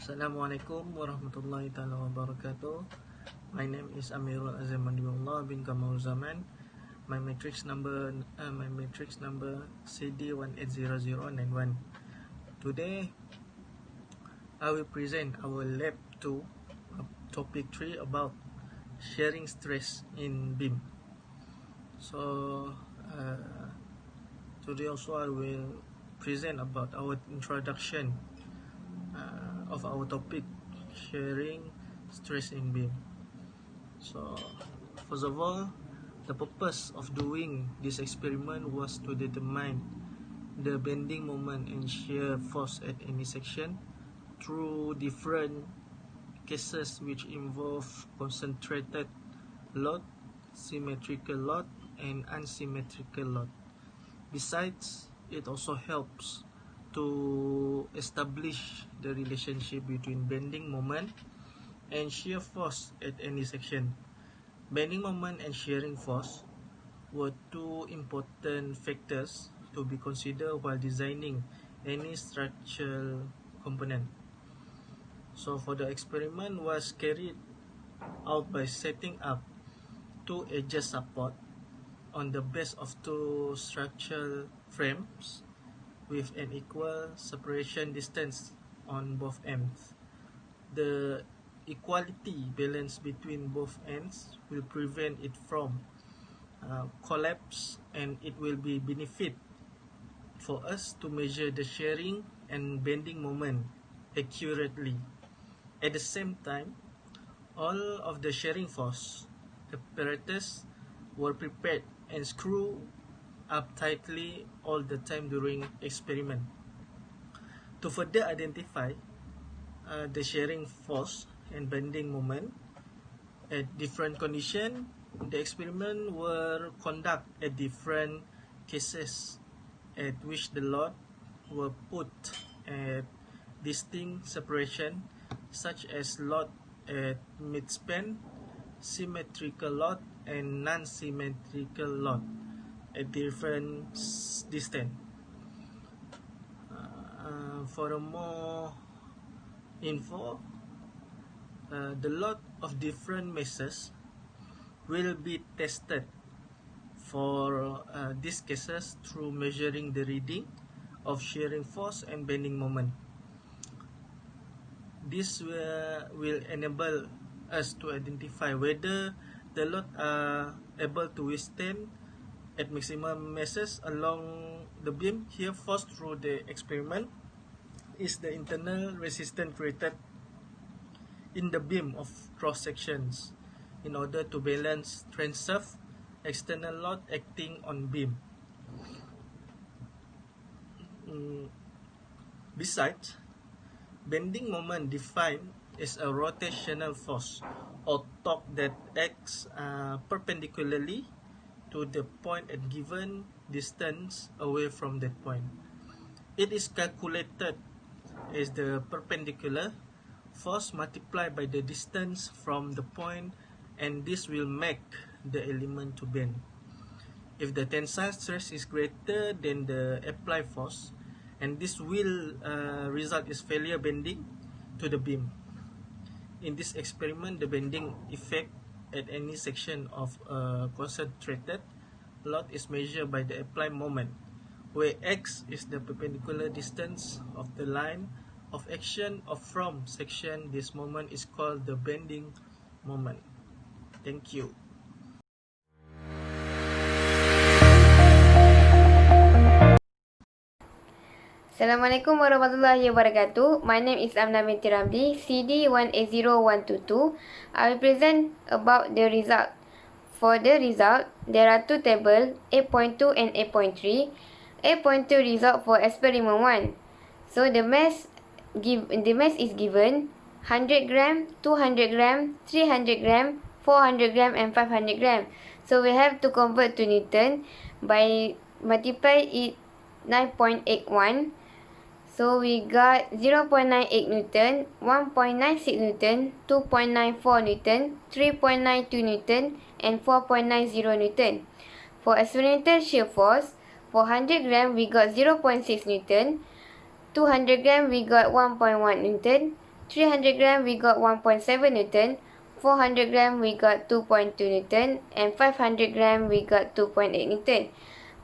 Assalamualaikum warahmatullahi taala wabarakatuh. My name is Amirul Azam Mandiullah bin Kamal Zaman. My matrix number CD180091. Today I will present our lab 2 topic 3 about sharing stress in BIM. So today also I will present about our introduction of our topic, sharing stress in BIM. So first of all, the purpose of doing this experiment was to determine the bending moment and shear force at any section through different cases which involve concentrated load, symmetrical load, and unsymmetrical load. Besides, it also helps to establish the relationship between bending moment and shear force at any section. Bending moment and shearing force were two important factors to be considered while designing any structural component. So for the experiment was carried out by setting up two edges support on the base of two structural frames with an equal separation distance on both ends. The equality balance between both ends will prevent it from collapse, and it will be benefit for us to measure the shearing and bending moment accurately. At the same time, all of the shearing force apparatus were prepared and screwed up tightly all the time during experiment. To further identify the shearing force and bending moment at different conditions, the experiment were conducted at different cases at which the load were put at distinct separation, such as load at midspan, symmetrical load, and non-symmetrical load at different distance. For a more info, the load of different meshes will be tested for these cases through measuring the reading of shearing force and bending moment. This will enable us to identify whether the load are able to withstand at maximum meshes along the beam. Here, force through the experiment is the internal resistance created in the beam of cross sections in order to balance transverse external load acting on beam. Besides, bending moment defined as a rotational force or torque that acts perpendicularly to the point at given distance away from that point. It is calculated as the perpendicular force multiplied by the distance from the point, and this will make the element to bend. If the tensile stress is greater than the applied force, and this will result is failure bending to the beam. In this experiment, the bending effect at any section of concentrated load is measured by the applied moment, where x is the perpendicular distance of the line of action of from section. This moment is called the bending moment. Thank you. Assalamualaikum warahmatullahi wabarakatuh. My name is Amna binti Ramli, CD180122. I will present about the result. For the result, there are two tables, 8.2 and 8.3. 8.2 result for experiment 1. So the mass is given 100 gram, 200 gram, 300 gram, 400 gram and 500 gram. So we have to convert to Newton by multiply it 9.81. So we got 0.98 Newton, 1.96 Newton, 2.94 Newton, 3.92 Newton, and 4.90 Newton. For experimental shear force, for 100 gram we got 0.6 Newton, 200 gram we got 1.1 Newton, 300 gram we got 1.7 Newton, 400 gram we got 2.2 Newton, and 500 gram we got 2.8 Newton.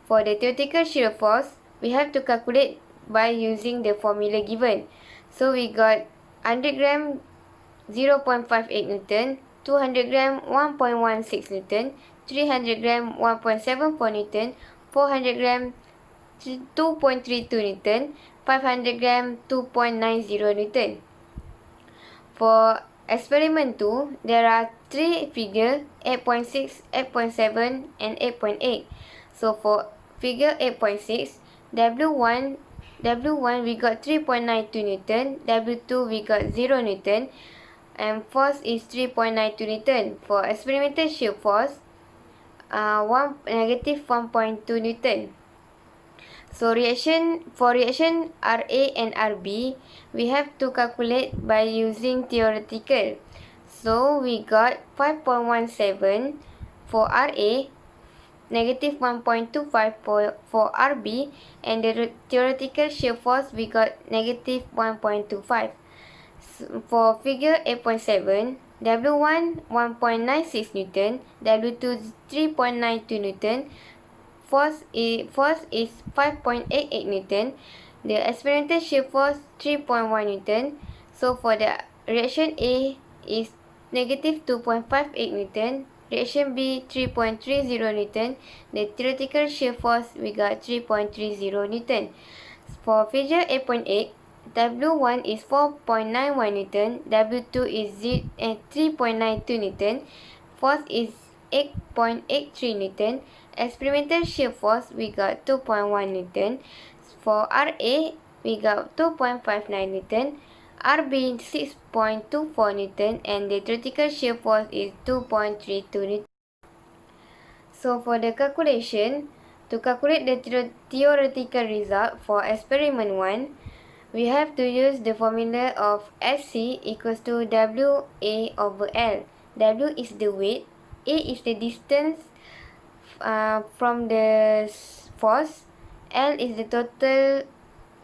For the theoretical shear force, we have to calculate by using the formula given. So we got 100 gram 0.58 Newton, 200 gram 1.16 Newton, 300 gram 1.74 Newton, 400 gram 2.32 Newton, 500 gram 2.90 Newton. For experiment 2, there are 3 figures 8.6, 8.7 and 8.8. So for figure 8.6, W1 we got 3.92 Newton, W2 we got 0 Newton, and force is 3.92 Newton. For experimental shear force, negative 1.2 Newton. So for reaction RA and RB, we have to calculate by using theoretical. So we got 5.17 for RA, negative 1.25 for RB, and the theoretical shear force we got negative 1.25. For figure 8.7, W1 1.96 Newton, W2 3.92 Newton, force is 5.88 Newton, the experimental shear force 3.1 Newton. So for the reaction A is negative 2.58 Newton, reaction B 3.30 Newton, the theoretical shear force we got 3.30 Newton. For figure 8.8, W1 is 4.91 Newton, W2 is 3.92 Newton, force is 8.83 Newton, experimental shear force we got 2.1 Newton, for RA we got 2.59 Newton, RB 6.24 Newton, and the theoretical shear force is 2.32 Newton. So for the calculation, to calculate the theoretical result for experiment 1, we have to use the formula of SC equals to WA over L. W is the weight, A is the distance from the force, L is the total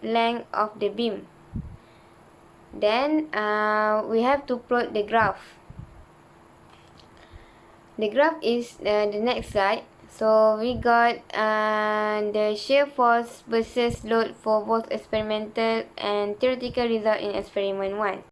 length of the beam. Then we have to plot the graph. The graph is the next slide. So we got the shear force versus load for both experimental and theoretical result in experiment 1.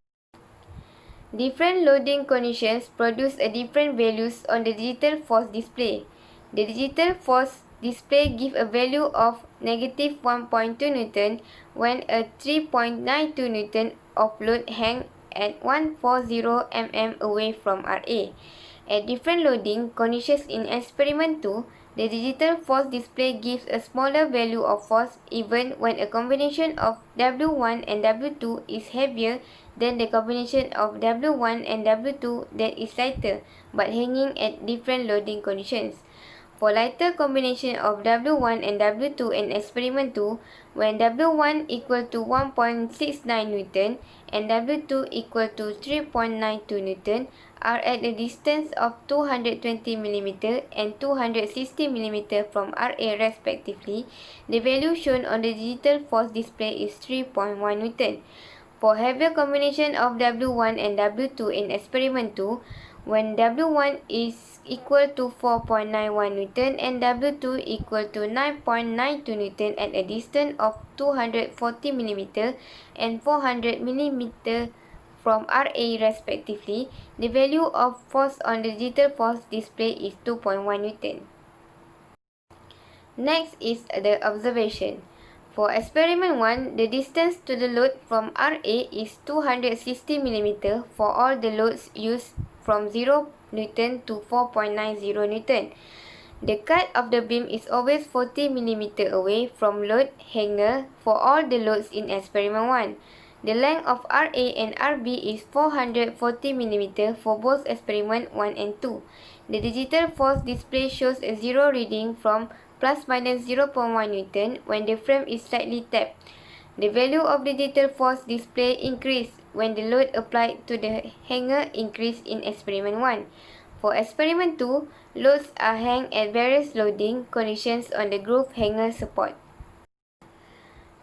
Different loading conditions produce a different values on the digital force display. The digital force display gives a value of negative 1.2 Newton when a 3.92 Newton of load hang at 140 mm away from RA. At different loading conditions in experiment 2, the digital force display gives a smaller value of force even when a combination of W1 and W2 is heavier than the combination of W1 and W2 that is lighter but hanging at different loading conditions. For lighter combination of W1 and W2 in experiment 2, when W1 equal to 1.69 Newton and W2 equal to 3.92 Newton are at a distance of 220 mm and 260 mm from RA respectively, the value shown on the digital force display is 3.1 Newton. For heavier combination of W1 and W2 in experiment 2, when W1 is equal to 4.91 Newton and W2 equal to 9.92 Newton at a distance of 240 mm and 400 mm from RA respectively, the value of force on the digital force display is 2.1 Newton. Next is the observation. For experiment 1, the distance to the load from RA is 260 mm for all the loads used from 0 Newton to 4.90 Newton. The cut of the beam is always 40 mm away from load hanger for all the loads in experiment 1. The length of RA and RB is 440 mm for both experiment 1 and 2. The digital force display shows a zero reading from plus minus 0.1 Newton when the frame is slightly tapped. The value of the digital force display increased when the load applied to the hanger increased in experiment 1. For experiment 2, loads are hung at various loading conditions on the groove hanger support.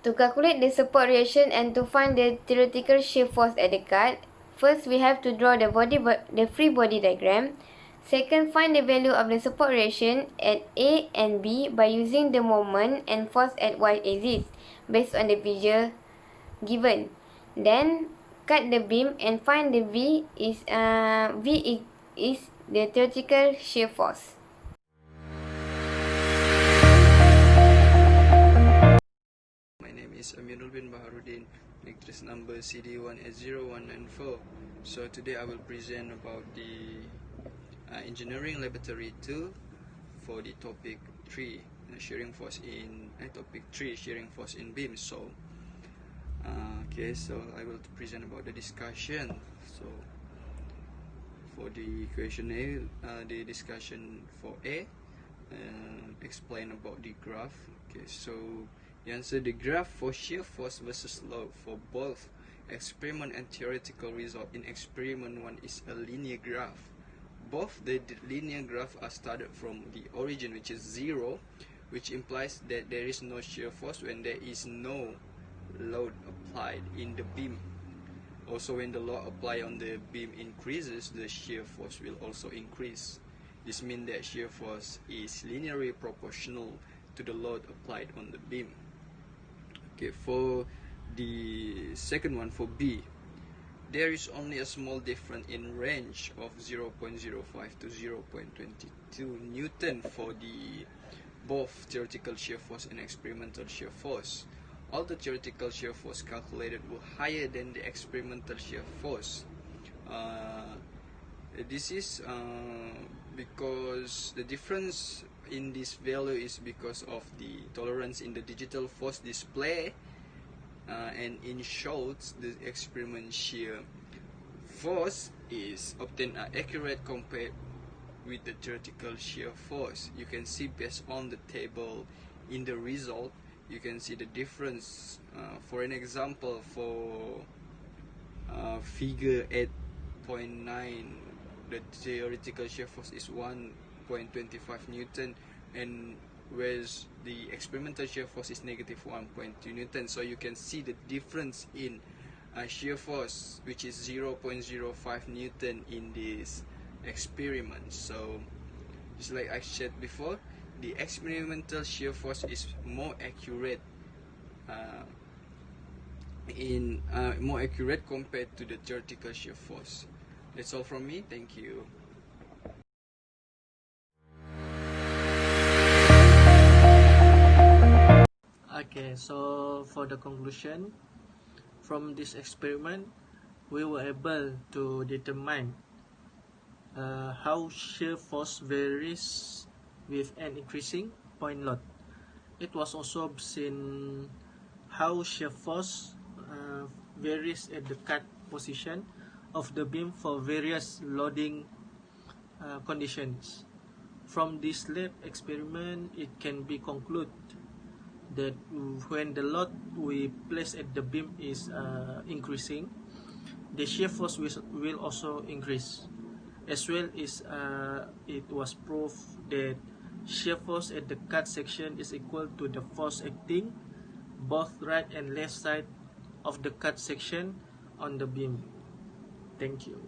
To calculate the support reaction and to find the theoretical shear force at the cut, first we have to draw the free body diagram. Second, find the value of the support reaction at A and B by using the moment and force at Y axis based on the figure given. Then cut the beam and find the V is the theoretical shear force. My name is Aminul bin Baharudin, lecturer's number CD180194. So today I will present about the engineering laboratory 2 for the topic 3, shearing force in topic 3, shearing force in beam. So so I will present about the discussion. So for the question A, the discussion for A, explain about the graph. Okay, so the answer, the graph for shear force versus load for both experiment and theoretical result in experiment 1 is a linear graph. Both the linear graph are started from the origin, which is 0, which implies that there is no shear force when there is no load applied in the beam. Also, when the load applied on the beam increases, the shear force will also increase. This means that shear force is linearly proportional to the load applied on the beam. Okay, for the second one, for B, there is only a small difference in range of 0.05 to 0.22 Newton for the both theoretical shear force and experimental shear force. All the theoretical shear force calculated were higher than the experimental shear force. This is because the difference in this value is because of the tolerance in the digital force display, and in short, the experiment shear force is obtained accurate compared with the theoretical shear force. You can see based on the table in the result, you can see the difference. For an example, for figure 8.9, the theoretical shear force is 1.25 Newton, and whereas the experimental shear force is negative 1.2 Newton. So you can see the difference in shear force, which is 0.05 Newton in this experiment. So just like I said before, the experimental shear force is more accurate more accurate compared to the theoretical shear force. That's all from me. Thank you. Okay, so for the conclusion, from this experiment, we were able to determine how shear force varies with an increasing point load. It was also seen how shear force varies at the cut position of the beam for various loading conditions. From this lab experiment, it can be concluded that when the load we place at the beam is increasing, the shear force will also increase. As well as it was proved that shear force at the cut section is equal to the force acting both right and left side of the cut section on the beam. Thank you.